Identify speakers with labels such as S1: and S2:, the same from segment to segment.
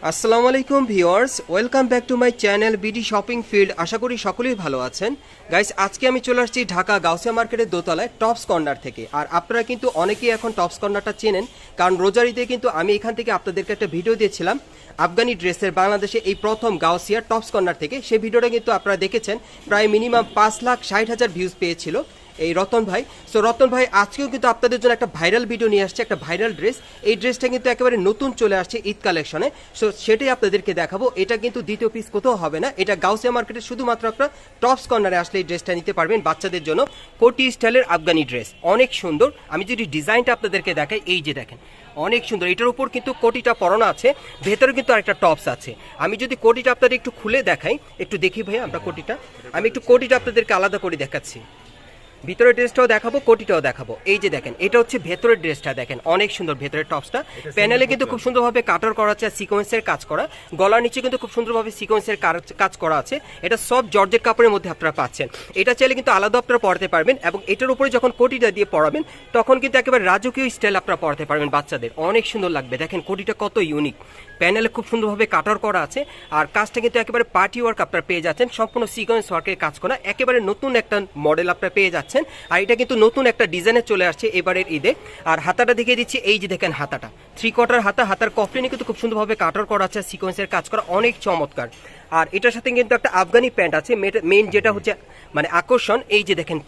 S1: আসসালামু আলাইকুম viewers, welcome back to my channel BD shopping field. আশা করি সকলেই ভালো আছেন। গাইস, আজকে আমি চলে আসছি ঢাকা গাউসিয়া মার্কেটের দোতলায় টপস কর্নার থেকে। আর আপনারা কিন্তু অনেকেই এখন টপস কর্নারটা চেনেন, কারণ রোজার ঈদে কিন্তু আমি এখান থেকে আপনাদেরকে একটা ভিডিও দিয়েছিলাম আফগানি ড্রেসের বাংলাদেশে এই প্রথম গাউসিয়া টপস কর্নার থেকে। সেই ভিডিওটা কিন্তু আপনারা দেখেছেন, প্রায় মিনিমাম 5,60,000 ভিউজ পেয়েছিল এই রতন ভাই। সো রতন ভাই আজকেও কিন্তু আপনাদের জন্য একটা ভাইরাল ভিডিও নিয়ে আসছে, একটা ভাইরাল ড্রেস। এই ড্রেসটা কিন্তু একেবারে নতুন চলে আসছে ঈদ কালেকশনে। সো সেটাই আপনাদেরকে দেখাবো। এটা কিন্তু দ্বিতীয় পিস কোথাও হবে না, এটা গাউসিয়া মার্কেটে শুধুমাত্র আপনারা টপস কর্নারে আসলে এই ড্রেসটা নিতে পারবেন বাচ্চাদের জন্য। কোটি স্টাইলের আফগানি ড্রেস, অনেক সুন্দর। আমি যদি ডিজাইনটা আপনাদেরকে দেখাই, এই যে দেখেন অনেক সুন্দর। এটার উপর কিন্তু কোটিটা পরানো আছে, ভেতরে কিন্তু আরেকটা টপস আছে। আমি যদি কোটিটা আপনাদের একটু খুলে দেখাই, একটু দেখি ভাই আমরা কোটিটা, আমি একটু কোটিটা আপনাদেরকে আলাদা করে দেখাচ্ছি। ভিতরের ড্রেসটাও দেখাবো, কোটিটাও দেখাবো। এই যে দেখেন, এটা হচ্ছে ভেতরের ড্রেসটা, দেখেন অনেক সুন্দর ভেতরের টপসটা। প্যানেলে কিন্তু খুব সুন্দরভাবে কাটার করা আছে, সিকোয়েন্সের কাজ করা। গলার নিচে কিন্তু খুব সুন্দরভাবে সিকোয়েন্সের কাজ করা আছে। এটা সব জর্জেট কাপড়ের মধ্যে আপনারা পাচ্ছেন। এটা চাইলে কিন্তু আলাদা আপনারা পরাতে পারবেন, এবং এটার উপরে যখন কোটিটা দিয়ে পরাবেন তখন কিন্তু একেবারে রাজকীয় স্টাইল আপনারা পরাতে পারবেন বাচ্চাদের, অনেক সুন্দর লাগবে। দেখেন কোটিটা কত ইউনিক, প্যানেলে খুব সুন্দরভাবে কাটার করা আছে। আর কাজটা কিন্তু একেবারে পার্টি ওয়ার্ক আপনারা পেয়ে যাচ্ছেন, সম্পূর্ণ সিকোয়েন্স ওয়ার্কের কাজ করা, একেবারে নতুন একটা মডেল আপনারা পেয়ে যাচ্ছেন। আর এটা কিন্তু নতুন একটা ডিজাইনে চলে আসছে এবারের ঈদে। আর হাতাটা দেখিয়ে দিচ্ছি, এই যে দেখেন হাতাটা 3/4 হাতা, হাতার কফলিনে কিন্তু খুব সুন্দরভাবে কাটার করা আছে, সিকোয়েন্সের কাজ করা, অনেক চমৎকার। আর এটার সাথে কিন্তু একটা আফগানি প্যান্ট আছে, মেন যেটা হচ্ছে মানে আকর্ষণ। এই যে দেখেন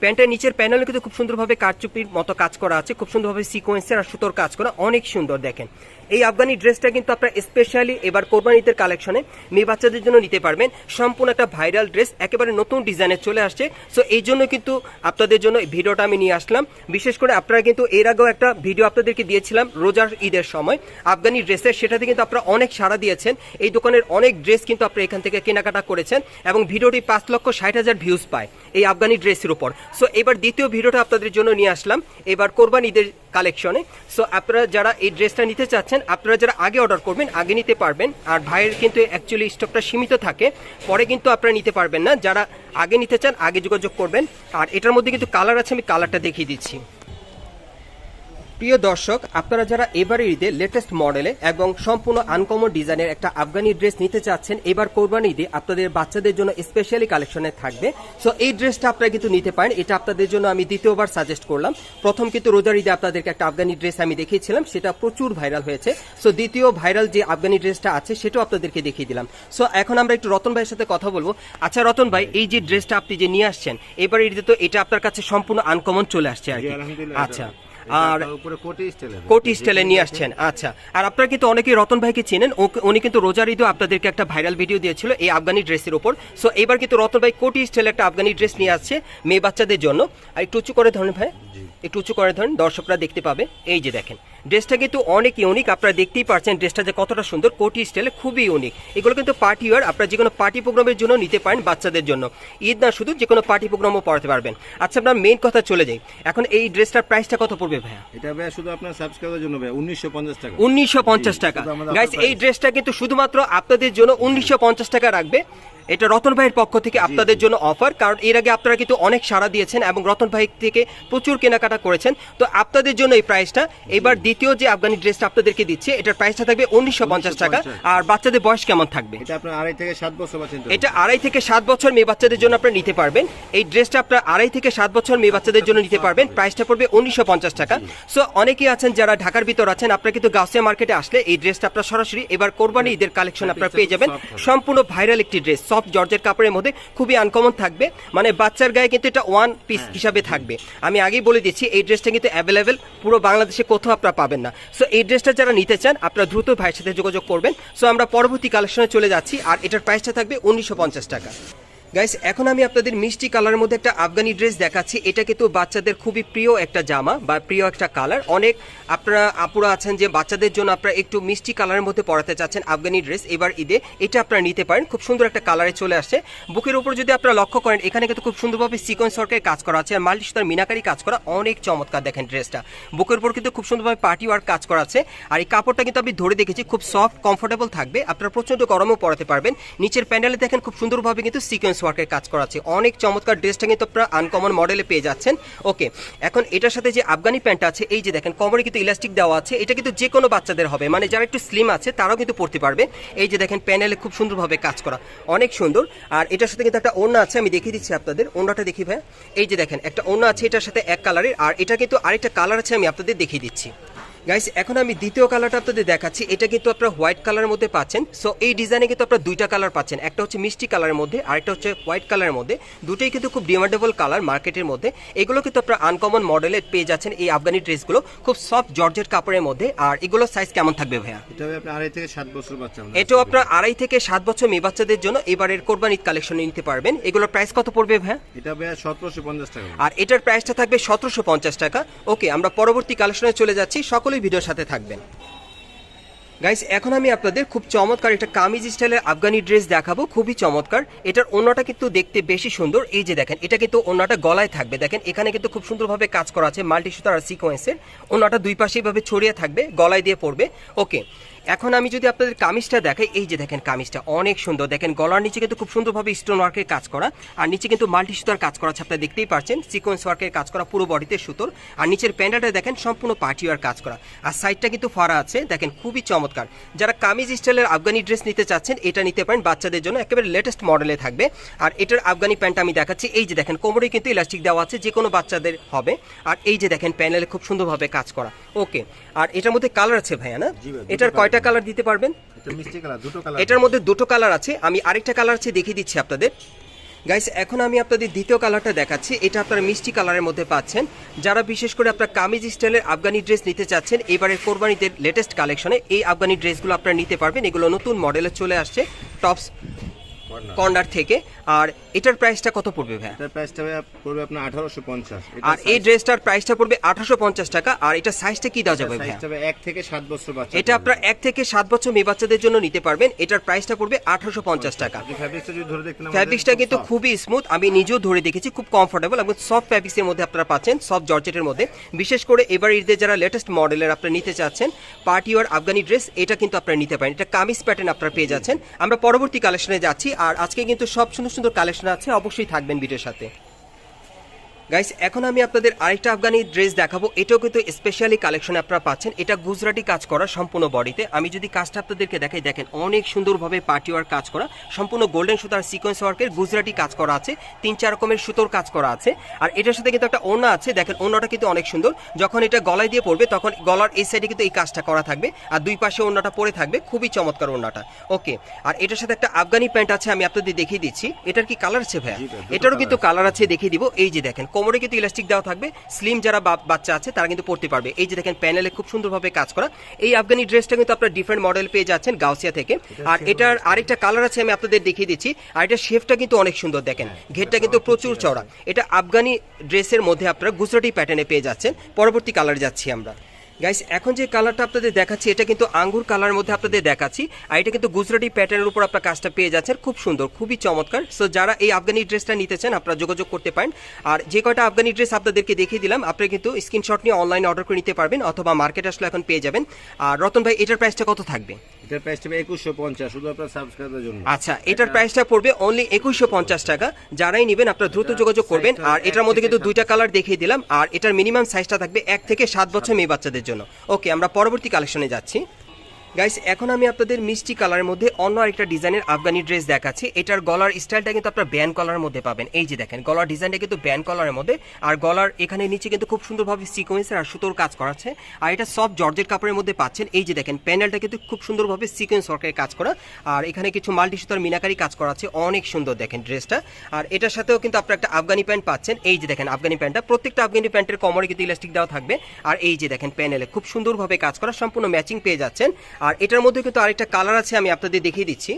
S1: প্যান্টের নিচের প্যানেলে কিন্তু খুব সুন্দরভাবে কারচুপির মতো কাজ করা আছে, খুব সুন্দরভাবে সিকোয়েন্সের আর সুতোর কাজ করা, অনেক সুন্দর। দেখেন এই আফগানি ড্রেসটা কিন্তু আপনারা স্পেশালি এবার কোরবানি ঈদের কালেকশনে মেয়ে বাচ্চাদের জন্য নিতে পারবেন। সম্পূর্ণ একটা ভাইরাল ড্রেস, একেবারে নতুন ডিজাইনে চলে আসছে। সো এই জন্য কিন্তু আপনাদের জন্য এই ভিডিওটা আমি নিয়ে আসলাম। বিশেষ করে আপনারা কিন্তু এর আগেও একটা ভিডিও আপনাদেরকে দিয়েছিলাম রোজার ঈদের সময় আফগানি ড্রেসের, সেটাতে কিন্তু আপনারা অনেক সাড়া দিয়েছেন। এই দোকানের অনেক ড্রেস কিন্তু আপনারা এখান থেকে কেনাকাটা করেছেন, এবং ভিডিওটি 5,60,000 ভিউজ পায় এই আফগানি ড্রেসের উপর। সো এবার দ্বিতীয় ভিডিওটা আপনাদের জন্য নিয়ে আসলাম এবার কোরবানি ঈদের কালেকশনে। সো আপনারা যারা এই ড্রেসটা নিতে চাচ্ছেন, আপনারা যারা আগে অর্ডার করবেন আগে নিতে পারবেন। আর ভাইয়ের কিন্তু অ্যাকচুয়ালি স্টকটা সীমিত থাকে, পরে কিন্তু আপনারা নিতে পারবেন না। যারা আগে নিতে চান আগে যোগাযোগ করবেন। আর এটার মধ্যে কিন্তু কালার আছে, আমি কালারটা দেখিয়ে দিচ্ছি। প্রিয় দর্শক, আপনারা যারা এবারের ঈদে লেটেস্ট মডেলে এবং সম্পূর্ণ আনকমন ডিজাইনের একটা আফগানি ড্রেস নিতে চাচ্ছেন, এবার কোরবানি ঈদে আপনাদের বাচ্চাদের জন্য স্পেশালি কালেকশনে থাকবে। সো এই ড্রেসটা আপনারা কিন্তু নিতে পারেন। এটা আপনাদের জন্য আমি দ্বিতীয়বার সাজেস্ট করলাম। প্রথম কিন্তু রোজার ঈদে আপনাদেরকে একটা আফগানি ড্রেস আমি দেখিয়েছিলাম, সেটা প্রচুর ভাইরাল হয়েছে। সো দ্বিতীয় ভাইরাল যে আফগানি ড্রেসটা আছে সেটাও আপনাদেরকে দেখিয়ে দিলাম। সো এখন আমরা একটু রতন ভাইয়ের সাথে কথা বলবো। আচ্ছা রতন ভাই, এই যে ড্রেসটা আপনি যে নিয়ে আসছেন এবারের ঈদে, তো এটা আপনার কাছে সম্পূর্ণ আনকমন চলে আসছে আর কি। আচ্ছা, আর কোটি স্টাইলে নিয়ে আসছেন। আচ্ছা, আর আপনারা কিন্তু অনেকেই রতন ভাইকে চেনেন, উনি কিন্তু রোজার ঈদে আপনাদেরকে একটা ভাইরাল ভিডিও দিয়েছিল এই আফগানি ড্রেসের উপর। সো এবার কিন্তু রতন ভাই কোটি স্টাইলে একটা আফগানি ড্রেস নিয়ে আসছে মেয়ে বাচ্চাদের জন্য। আর একটু উঁচু করে ধরেন ভাই, একটু উঁচু করে ধরেন, দর্শকরা দেখতে পাবে। এই যে দেখেন ড্রেসটা কিন্তু অনেক ইউনিক, আপনারা দেখতেই পাচ্ছেন ড্রেসটা যে কতটা সুন্দর, কোটি স্টাইলে খুবই ইউনিক। এগুলো কিন্তু পার্টি ওয়ার, আপনারা যে কোনো পার্টি প্রোগ্রামের জন্য নিতে পারেন বাচ্চাদের জন্য। ঈদ না শুধু, যে কোনো পার্টি প্রোগ্রামও পড়াতে পারবেন। আচ্ছা, আপনার মেইন কথা চলে যাই, এখন এই ড্রেসটার প্রাইসটা কত পড়বে ভাইয়া?
S2: এটা ভাইয়া শুধু আপনার সাবস্ক্রাইবারের জন্য ভাইয়া 1950 টাকা।
S1: 1950 টাকা। গাইস, এই ড্রেসটা কিন্তু শুধুমাত্র আপনাদের জন্য 1950 টাকা রাখবে। এটা রতন ভাইয়ের পক্ষ থেকে আপনাদের জন্য অফার, কারণ এর আগে আপনারা কিন্তু অনেক সাড়া দিয়েছেন এবং রতন ভাই থেকে প্রচুর কেনাকাটা করেছেন। তো আপনাদের জন্য এই প্রাইসটা। এবার দ্বিতীয় যে আফগানি ড্রেসটা আপনাদেরকে দিচ্ছে, এটার প্রাইসটা থাকবে 1950 টাকা। আর বাচ্চাদের বয়স কেমন থাকবে?
S2: এটা আপনার 2.5 থেকে 7 বছর বাচ্চাদের।
S1: এটা 2.5 থেকে 7 বছর মেয়ে বাচ্চাদের জন্য আপনারা নিতে পারবেন। এই ড্রেসটা আপনারা 2.5 থেকে 7 বছর মেয়ে বাচ্চাদের জন্য নিতে পারবেন। প্রাইসটা পড়বে 1950 টাকা। সো অনেকেই আছেন যারা ঢাকার ভিতর আছেন, আপনারা কিন্তু গাউসিয়া মার্কেটে আসলে এই ড্রেসটা আপনারা সরাসরি এবার কোরবানি ঈদের কালেকশন আপনারা পেয়ে যাবেন। সম্পূর্ণ ভাইরাল একটি ড্রেস, সফট জর্জের কাপড়ের মধ্যে, খুবই আনকমন থাকবে। মানে বাচ্চার গায়ে কিন্তু এটা ওয়ান পিস হিসাবে থাকবে। আমি আগেই বলে দিচ্ছি এই ড্রেসটা কিন্তু অ্যাভেলেবেল পুরো বাংলাদেশে কোথাও আপনারা পাবেন না। সো এই ড্রেসটা যারা নিতে চান আপনারা দ্রুত ভাইয়ের সাথে যোগাযোগ করবেন। সো আমরা পরবর্তী কালেকশনে চলে যাচ্ছি। আর এটার প্রাইসটা থাকবে 1950 টাকা। গাইস, এখন আমি আপনাদের মিষ্টি কালারের মধ্যে একটা আফগানি ড্রেস দেখাচ্ছি। এটা কিন্তু বাচ্চাদের খুবই প্রিয় একটা জামা বা প্রিয় একটা কালার। অনেক আপনারা আপুরা আছেন যে বাচ্চাদের জন্য আপনারা একটু মিষ্টি কালারের মধ্যে পরাতে চাচ্ছেন আফগানি ড্রেস এবার ঈদে, এটা আপনারা নিতে পারেন। খুব সুন্দর একটা কালারে চলে আসছে। বুকের উপর যদি আপনারা লক্ষ্য করেন, এখানে কিন্তু খুব সুন্দরভাবে সিকোয়েন্স ওয়ার্কের কাজ করা আছে, আর মাল্টি সুতার মিনাকারি কাজ করা, অনেক চমৎকার। দেখেন ড্রেসটা বুকের উপর কিন্তু খুব সুন্দরভাবে পার্টি ওয়ার্ক কাজ করা আছে। আর এই কাপড়টা কিন্তু আমি ধরে দেখেছি খুব সফট কমফোর্টেবল থাকবে, আপনারা প্রচন্ড গরমেও পরাতে পারবেন। নিচের প্যান্ডেলে দেখেন খুব সুন্দরভাবে কিন্তু সিকোয়েন্স ওয়ার্কের কাজ করা আছে, অনেক চমৎকার। ড্রেসটা কিন্তু আপনারা আনকমন মডেলে পেয়ে যাচ্ছেন। ওকে, এখন এটার সাথে যে আফগানি প্যান্ট আছে, এই যে দেখেন কোমরে কিন্তু ইলাস্টিক দেওয়া আছে। এটা কিন্তু যে কোনো বাচ্চাদের হবে, মানে যারা একটু স্লিম আছে তারাও কিন্তু পরতে পারবে। এই যে দেখেন প্যানেলে খুব সুন্দরভাবে কাজ করা, অনেক সুন্দর। আর এটার সাথে কিন্তু একটা ওড়না আছে, আমি দেখিয়ে দিচ্ছি আপনাদের। ওড়নাটা দেখি ভাই, এই যে দেখেন একটা ওড়না আছে এটার সাথে এক কালারের, আর এটা কিন্তু আরেকটা কালার আছে, আমি আপনাদের দেখিয়ে দিচ্ছি। গাইস, এখন আমি দ্বিতীয় কালারটা আপনাদের দেখাচ্ছি। এটা কিন্তু আপনারা হোয়াইট কালারের মধ্যে পাচ্ছেন। সো এই ডিজাইনে কিন্তু আপনারা দুইটা কালার পাচ্ছেন, একটা হচ্ছে মিষ্টি কালারের মধ্যে আর একটা হচ্ছে হোয়াইট কালারের মধ্যে। দুটোই কিন্তু খুব ডিমান্ডেবল কালার মার্কেটের মধ্যে। এগুলো কিন্তু আপনারা আনকমন মডেলে পেয়ে যাচ্ছেন। এই আফগানি ড্রেসগুলো খুব সফট জর্জেট কাপড়ের মধ্যে। আর এগুলো সাইজ কেমন থাকবে ভাইয়া?
S2: এটা হবে আপনার 2.5 থেকে 7 বছর বাচ্চা।
S1: এটাও আপনার 2.5 থেকে 7 বছর মেয়ে বাচ্চাদের জন্য এবারের কোরবানির কালেকশনে নিতে পারবেন। এগুলোর প্রাইস কত পড়বে ভাইয়া?
S2: এটা হবে 1750 টাকা।
S1: আর এটার প্রাইসটা থাকবে 1750 টাকা। ওকে, আমরা পরবর্তী কালেকশনে চলে যাচ্ছি, সকলেই ভিডিওর সাথে থাকবেন। গাইস, এখন আমি আপনাদের খুব চমৎকার একটা কামিজ স্টাইলের আফগানি ড্রেস দেখাবো, খুবই চমৎকার। এটার ওড়নাটা কিন্তু দেখতে বেশি সুন্দর। এই যে দেখেন, এটা কিন্তু ওড়নাটা গলায় থাকবে। দেখেন এখানে কিন্তু খুব সুন্দরভাবে কাজ করা আছে মাল্টি সুতার আর সিকোয়েন্সের। ওড়নাটা দুই পাশে এইভাবে ছড়িয়ে থাকবে, গলায় দিয়ে পড়বে। ওকে, এখন আমি যদি আপনাদের কামিজটা দেখাই, এই যে দেখেন কামিজটা অনেক সুন্দর। দেখেন গলার নিচে কিন্তু খুব সুন্দরভাবে স্টোন ওয়ার্কের কাজ করা, আর নিচে কিন্তু মাল্টি সুতার কাজ করা আছে, আপনারা দেখতেই পাচ্ছেন। সিকোয়েন্স ওয়ার্কের কাজ করা পুরো বডিতে সুতোর, আর নিচের প্যান্ডালটা দেখেন সম্পূর্ণ পার্টি ওয়ার কাজ করা, আর সাইডটা কিন্তু ফাড়া আছে। দেখেন খুবই চমৎকার। যারা কামিজ স্টাইলের আফগানি ড্রেস নিতে চাচ্ছেন এটা নিতে পারেন, বাচ্চাদের জন্য একেবারে লেটেস্ট মডেলে থাকবে। আর এটার আফগানি প্যান্ট আমি দেখাচ্ছি। এই যে দেখেন কোমরে কিন্তু ইলাস্টিক দেওয়া আছে, যে কোনো বাচ্চাদের হবে। আর এই যে দেখেন প্যানেলে খুব সুন্দরভাবে কাজ করা। ওকে, আর এটার মধ্যে কালার আছে ভাইয়া না? এটার কয়টা কালার দিতে পারবেন?
S2: এটা মিষ্টি কালার, দুটো কালার।
S1: এটার মধ্যে দুটো কালার আছে, আমি আরেকটা কালার আছে দেখিয়ে দিচ্ছি আপনাদের। গাইস, এখন আমি আপনাদের দ্বিতীয় কালারটা দেখাচ্ছি। এটা আপনারা মিষ্টি কালারের মধ্যে পাচ্ছেন। যারা বিশেষ করে আপনারা কামিজ স্টাইলের আফগানি ড্রেস নিতে চাচ্ছেন এবারে কোরবানিতে লেটেস্ট কালেকশনে, এই আফগানি ড্রেসগুলো আপনারা নিতে পারবেন। এগুলো নতুন মডেলে চলে আসছে টপস কর্নার থেকে। আর এটার প্রাইসটা কত পড়বে ভাই?
S2: এটার প্রাইসটা পড়বে আপনার 1850।
S1: আর এই ড্রেসটার প্রাইসটা পড়বে 1850 টাকা। আর এটা সাইজটা কি দেওয়া যাবে ভাই?
S2: সাইজটা হবে 1 থেকে 7 বছর বাচ্চা।
S1: এটা আপনারা 1 থেকে 7 বছর মেয়ে বাচ্চাদের জন্য নিতে পারবেন। এটার প্রাইসটা পড়বে 1850 টাকা।
S2: আপনি ফ্যাব্রিকটা যদি ধরে দেখেন,
S1: ফ্যাব্রিকটা কিন্তু খুবই স্মুথ, আমি নিজেও ধরে দেখেছি, খুব কমফোর্টেবল এবং সফট ফ্যাব্রিক্সের মধ্যে আপনারা পাচ্ছেন, সফট জর্জেটের মধ্যে। বিশেষ করে এবার ঈদে যারা লেটেস্ট মডেলের আপনারা নিতে চাচ্ছেন পার্টি ওয়ার আফগানি ড্রেস, এটা কিন্তু আপনারা নিতে পারেন। এটা কামিজ প্যাটার্ন আপনারা পেয়ে যাচ্ছেন। আমরা পরবর্তী কালেকশনে যাচ্ছি, আর আজকে কিন্তু সব সুন্দর সুন্দর কালেকশন আছে, অবশ্যই থাকবেন ভিডিওর সাথে। গাইস, এখন আমি আপনাদের আরেকটা আফগানি ড্রেস দেখাবো। এটাও কিন্তু স্পেশালি কালেকশনে আপনারা পাচ্ছেন। এটা গুজরাটি কাজ করা সম্পূর্ণ বডিতে। আমি যদি কাজটা আপনাদেরকে দেখাই, দেখেন অনেক সুন্দরভাবে পার্টি ওয়ার কাজ করা, সম্পূর্ণ গোল্ডেন সুতার সিকোয়েন্স ওয়ার্কের গুজরাটি কাজ করা আছে, 3-4 রকমের সুতোর কাজ করা আছে। আর এটার সাথে কিন্তু একটা ওড়না আছে। দেখেন ওড়নাটা কিন্তু অনেক সুন্দর। যখন এটা গলায় দিয়ে পড়বে তখন গলার এই সাইডে কিন্তু এই কাজটা করা থাকবে, আর দুই পাশে ওড়নাটা পরে থাকবে, খুবই চমৎকার ওড়নাটা। ওকে, আর এটার সাথে একটা আফগানি প্যান্ট আছে, আমি আপনাদের দেখিয়ে দিচ্ছি। এটার কি কালার আছে ভাইয়া? এটারও কিন্তু কালার আছে, দেখিয়ে দিব। এই যে দেখেন কোমরে কিন্তু ইলাস্টিক দেওয়া থাকবে, স্লিম যারা বাচ্চা আছে তারা কিন্তু পড়তে পারবে। এই যে দেখেন প্যানেলে খুব সুন্দরভাবে কাজ করা। এই আফগানি ড্রেসটা কিন্তু আপনারা ডিফারেন্ট মডেল পেয়ে যাচ্ছেন গাউসিয়া থেকে। আর এটার আরেকটা কালার আছে, আমি আপনাদের দেখিয়ে দিচ্ছি। আর এটার শেপটা কিন্তু অনেক সুন্দর, দেখেন ঘেরটা কিন্তু প্রচুর চওড়া। এটা আফগানি ড্রেসের মধ্যে আপনারা গুজরাটি প্যাটার্নে পেয়ে যাচ্ছেন। পরবর্তী কালার যাচ্ছি আমরা। গাইস, এখন যে কালারটা আপনাদের দেখাচ্ছি এটা কিন্তু আঙ্গুর কালারের মধ্যে আপনাদের দেখাচ্ছি। আর এটা কিন্তু গুজরাটি প্যাটার্নের উপর আপনার কাজটা পেয়ে যাচ্ছেন, খুব সুন্দর, খুবই চমৎকার। সো যারা এই আফগানি ড্রেসটা নিতে চান আপনারা যোগাযোগ করতে পারেন। আর যে কয়টা আফগানি ড্রেস আপনাদেরকে দেখিয়ে দিলাম, আপনারা কিন্তু স্ক্রিনশট নিয়ে অনলাইনে অর্ডার করে নিতে পারবেন, অথবা মার্কেট আসলে এখন পেয়ে যাবেন। আর রতন ভাই, এটার প্রাইসটা কত থাকবে?
S2: এটার প্রাইসটা হবে 2150, শুধু আপনার সাবস্ক্রাইবারের জন্য।
S1: আচ্ছা, এটার প্রাইসটা পড়বে অনলি 2150 টাকা। যারাই নেবেন আপনারা দ্রুত যোগাযোগ করবেন। আর এটার মধ্যে কিন্তু দুইটা কালার দেখিয়ে দিলাম। আর এটার মিনিমাম সাইজটা থাকবে 1 থেকে 7 বছর মেয়ে বাচ্চাদের জন্য। ওকে, আমরা পরবর্তী কালেকশনে যাচ্ছি। গাইস, এখন আমি আপনাদের মিষ্টি কালারের মধ্যে অন্য আরেকটা ডিজাইনের আফগানি ড্রেস দেখাচ্ছি। এটার গলার স্টাইলটা কিন্তু আপনারা ব্যান কলারের মধ্যে পাবেন। এই যে দেখেন গলার ডিজাইনটা কিন্তু ব্যান কলারের মধ্যে, আর গলার এখানে নিচে কিন্তু খুব সুন্দরভাবে সিকোয়েন্সের আর সুতোর কাজ করা আছে। আর এটা সফট জর্জেট কাপড়ের মধ্যে পাচ্ছেন। এই যে দেখেন প্যানেলটা কিন্তু খুব সুন্দরভাবে সিকোয়েন্স ওয়ার্কের কাজ করা, আর এখানে কিছু মাল্টি সুতার মিনাকারি কাজ করা আছে, অনেক সুন্দর দেখেন ড্রেসটা। আর এটার সাথেও কিন্তু আপনারা একটা আফগানি প্যান্ট পাচ্ছেন। এই যে দেখেন আফগানি প্যান্টটা, প্রত্যেকটা আফগানি প্যান্টের কোমরে কিন্তু ইলাস্টিক দেওয়া থাকবে। আর এই যে দেখেন প্যানেলে খুব সুন্দরভাবে কাজ করা, সম্পূর্ণ ম্যাচিং পেয়ে যাচ্ছেন। আর এটার মধ্যে কিন্তু আরেকটা কালার আছে, আমি আপনাদের দেখিয়ে দিচ্ছি।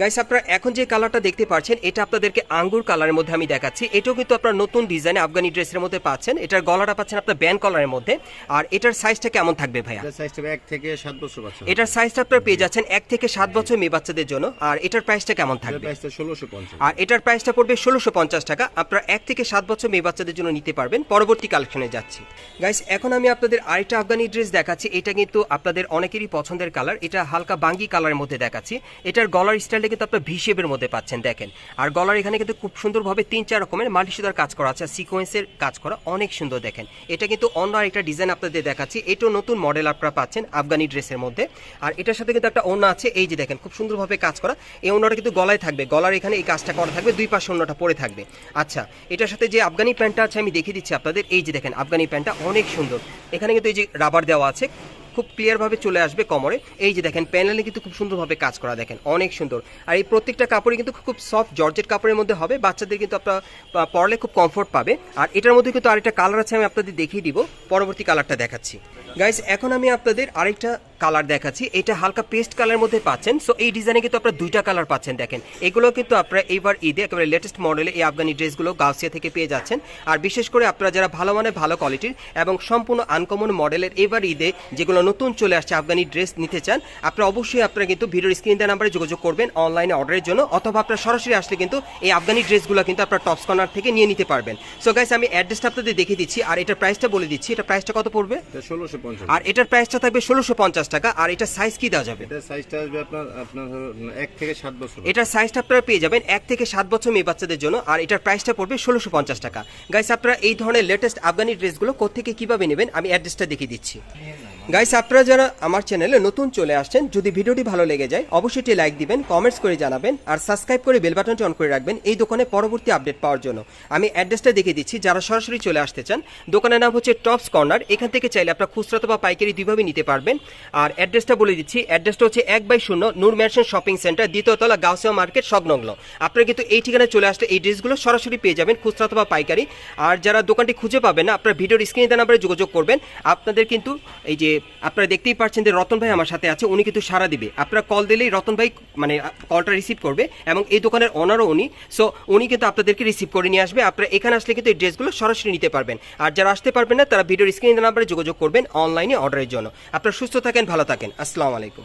S1: গাইস, আপনারা এখন যে কালারটা দেখতে পাচ্ছেন এটা আপনাদেরকে আঙ্গুর কালারের মধ্যে আমি দেখাচ্ছি। এটাও কিন্তু আপনারা নতুন ডিজাইনে আফগানি ড্রেসের মধ্যে পাচ্ছেন। এটার গলাটা পাচ্ছেন আপনার ব্যান কলারের মধ্যে। আর এটার সাইজটা কেমন থাকবে ভাইয়া?
S2: এটার সাইজটা হবে 1 থেকে 7 বছর বাচ্চা।
S1: এটার সাইজটা আপনারা পেয়ে যাচ্ছেন 1 থেকে 7 বছর মেয়ে বাচ্চাদের জন্য। আর এটার প্রাইসটা কেমন থাকবে?
S2: এটার প্রাইসটা 1650।
S1: আর এটার প্রাইসটা পড়বে 1650 টাকা। আপনারা 1 থেকে 7 বছর মেয়ে বাচ্চাদের জন্য নিতে পারবেন। পরবর্তী কালেকশনে যাচ্ছি। গাইস, এখন আমি আপনাদের আরেকটা আফগানি ড্রেস দেখাচ্ছি। এটা কিন্তু আপনাদের অনেকেরই পছন্দের কালার। এটা হালকা বাঙ্গি কালারের মধ্যে দেখাচ্ছি। এটার গলার স্টাইলটা কিন্তু আপনার ভি শেপের মধ্যে পাচ্ছেন দেখেন। আর গলার এখানে কিন্তু খুব সুন্দরভাবে 3-4 রকমের মাল্টি সুতার কাজ করা আছে, সিকোয়েন্সের কাজ করা, অনেক সুন্দর দেখেন। এটা কিন্তু অন্য আরেকটা ডিজাইন আপনাদের দেখাচ্ছি, এটাও নতুন মডেল আপনারা পাচ্ছেন আফগানি ড্রেসের মধ্যে। আর এটার সাথে কিন্তু একটা ওড়না আছে, এই যে দেখেন খুব সুন্দরভাবে কাজ করা। এই ওড়নাটা কিন্তু গলায় থাকবে, গলার এখানে এই কাজটা করা থাকবে, দুই পাশে ওড়নাটা পরে থাকবে। আচ্ছা, এটার সাথে যে আফগানি প্যান্টটা আছে আমি দেখিয়ে দিচ্ছি আপনাদের, এই যে দেখেন আফগানি প্যান্টটা অনেক সুন্দর। এখানে কিন্তু এই যে রাবার দেওয়া আছে, খুব ক্লিয়ারভাবে চলে আসবে কোমরে। এই যে দেখেন প্যানেলে কিন্তু খুব সুন্দরভাবে কাজ করা, দেখেন অনেক সুন্দর। আর এই প্রত্যেকটা কাপড়ই কিন্তু খুব সফট জর্জেট কাপড়ের মধ্যে হবে, বাচ্চাদের কিন্তু আপনারা পরলে খুব কমফোর্ট পাবে। আর এটার মধ্যে কিন্তু আরেকটা কালার আছে, আমি আপনাদের দেখিয়ে দিব, পরবর্তী কালারটা দেখাচ্ছি। গাইস এখন আমি আপনাদের আরেকটা কালার দেখাচ্ছি, এটা হালকা পেস্ট কালারের মধ্যে পাচ্ছেন। সো এই ডিজাইনে কিন্তু আপনারা দুইটা কালার পাচ্ছেন দেখেন। এগুলো কিন্তু আপনারা এইবার ঈদে একেবারে লেটেস্ট মডেলে এই আফগানি ড্রেসগুলো গাউসিয়া থেকে পেয়ে যাচ্ছেন। আর বিশেষ করে আপনারা যারা ভালো মানের ভালো কোয়ালিটির এবং সম্পূর্ণ আনকমন মডেলের এবার ঈদে যেগুলো নতুন চলে আসছে আফগানি ড্রেস নিতে চান, আপনারা অবশ্যই আপনারা কিন্তু ভিডিওর স্ক্রিন দেওয়া নাম্বারে যোগাযোগ করবেন অনলাইনে অর্ডারের জন্য, অথবা আপনারা সরাসরি আসলে কিন্তু এই আফগানি ড্রেসগুলো কিন্তু আপনারা টপস কর্নার থেকে নিয়ে নিতে পারবেন। সো গাইস আমি অ্যাড্রেসটা আপনাদের দেখিয়ে দিচ্ছি, আর এটার প্রাইসটা বলে দিচ্ছি। এটা প্রাইসটা কত পড়বে?
S2: 1650।
S1: আর এটার প্রাইসটা থাকবে 1650 টাকা। আর এটা সাইজ কি দেওয়া যাবে?
S2: এটা সাইজটা আসবে আপনার 1 থেকে 7 বছর।
S1: এটার সাইজটা আপনারা পেয়ে যাবেন 1 থেকে 7 বছর মেয়ে বাচ্চাদের জন্য। আর এটার প্রাইসটা পড়বে 1650 টাকা। গাইস আপনারা এই ধরনের লেটেস্ট আফগানি ড্রেসগুলো কোত্থেকে কিভাবে নেবেন আমি অ্যাড্রেসটা দেখিয়ে দিচ্ছি। গাইস আপনারা যারা আমার চ্যানেলে নতুন চলে আসছেন, যদি ভিডিওটি ভালো লেগে যায় অবশ্যই একটি লাইক দিবেন, কমেন্টস করে জানাবেন, আর সাবস্ক্রাইব করে বেল বাটনটি অন করে রাখবেন এই দোকানে পরবর্তী আপডেট পাওয়ার জন্য। আমি অ্যাড্রেসটা দেখিয়ে দিচ্ছি, যারা সরাসরি চলে আসতে চান, দোকানের নাম হচ্ছে টপস কর্নার। এখান থেকে চাইলে আপনারা খুচরা বা পাইকারি দুইভাবে নিতে পারবেন। আর অ্যাড্রেসটা বলে দিচ্ছি, অ্যাড্রেসটা হচ্ছে 1/0 নূর ম্যানশন শপিং সেন্টার, দ্বিতীয়তলা, গাউসিয়া মার্কেট সংলগ্ন। আপনারা কিন্তু এই ঠিকানায় চলে আসলে এই ড্রেসগুলো সরাসরি পেয়ে যাবেন খুচরা বা পাইকারি। আর যারা দোকানটি খুঁজে পাবেন না, আপনারা ভিডিওর স্ক্রিনে দেওয়া নাম্বারে যোগাযোগ করবেন। আপনাদের কিন্তু এই যে আপনারা দেখতেই পাচ্ছেন যে রতন ভাই আমার সাথে আছে, উনি কিন্তু সারা দিবে। আপনারা কল দিলেই রতন ভাই মানে কলটা রিসিভ করবে, এবং এই দোকানের ওনারও উনি। সো উনি কিন্তু আপনাদেরকে রিসিভ করে নিয়ে আসবে। আপনারা এখানে আসলে কিন্তু এই ড্রেসগুলো সরাসরি নিতে পারবেন। আর যারা আসতে পারবেন না, তারা ভিডিওর স্ক্রিনে দেওয়া নাম্বারে যোগাযোগ করবেন অনলাইনে অর্ডারের জন্য। আপনারা সুস্থ থাকেন, ভালো থাকেন, আসসালামু আলাইকুম।